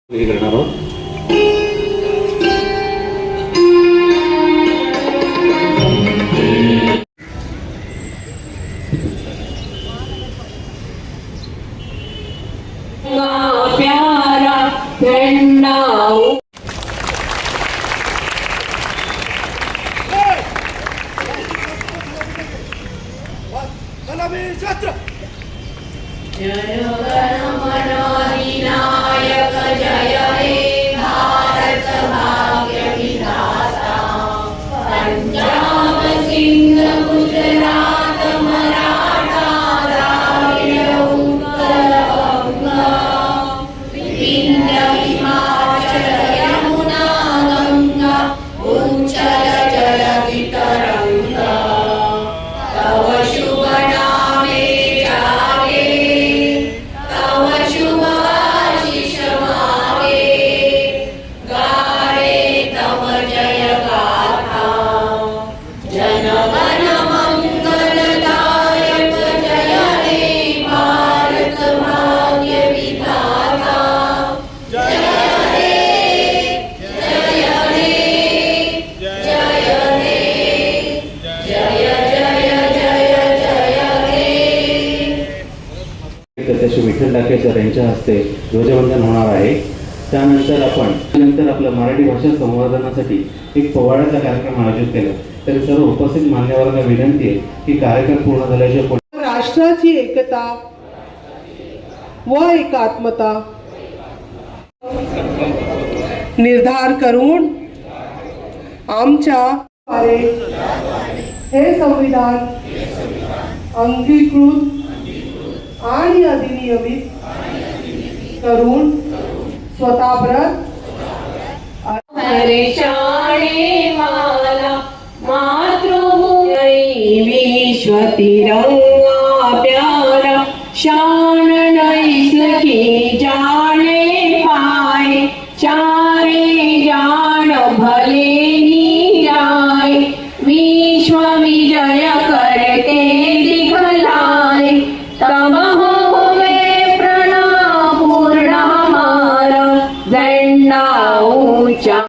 करणार आहोत. प्यारा झंडा जय गण अधिनायक जय हे भारत भाग्य विधाता पंजाब सिंध गुजरात मराठा द्राविड उत्कल गंगा विंध्य हिमाचल यमुना गंगा उच्चल जलधि तरंगा तव शुभ नामे जागे तव शुभ आशीष मागे गाये तव जय गाथा जन गण मंगलदायक जय हे भारत भाग्य विधाता जय हे जय हे जय हे जय त्याचे विठ्ठल डाके सर यांच्या हस्ते ध्वजवंदन होणार आहे. त्यानंतर आपल्या मराठी भाषा संवर्धनासाठी एक पोवाड्याचा कार्यक्रम आयोजित केला. तरी सर्व उपस्थित मान्यवरांना विनंती आहे की कार्यक्रम पूर्ण झाल्याशिवाय राष्ट्राची एकता व एकात्मता निर्धार करून आमच्या हे संविधान अंगीकृत आणि अधिनियमित करून स्वतःप्रत हर्षाणे माला मातृभूमी विश्व तिरंगा प्यारा शान नहीं सकी जा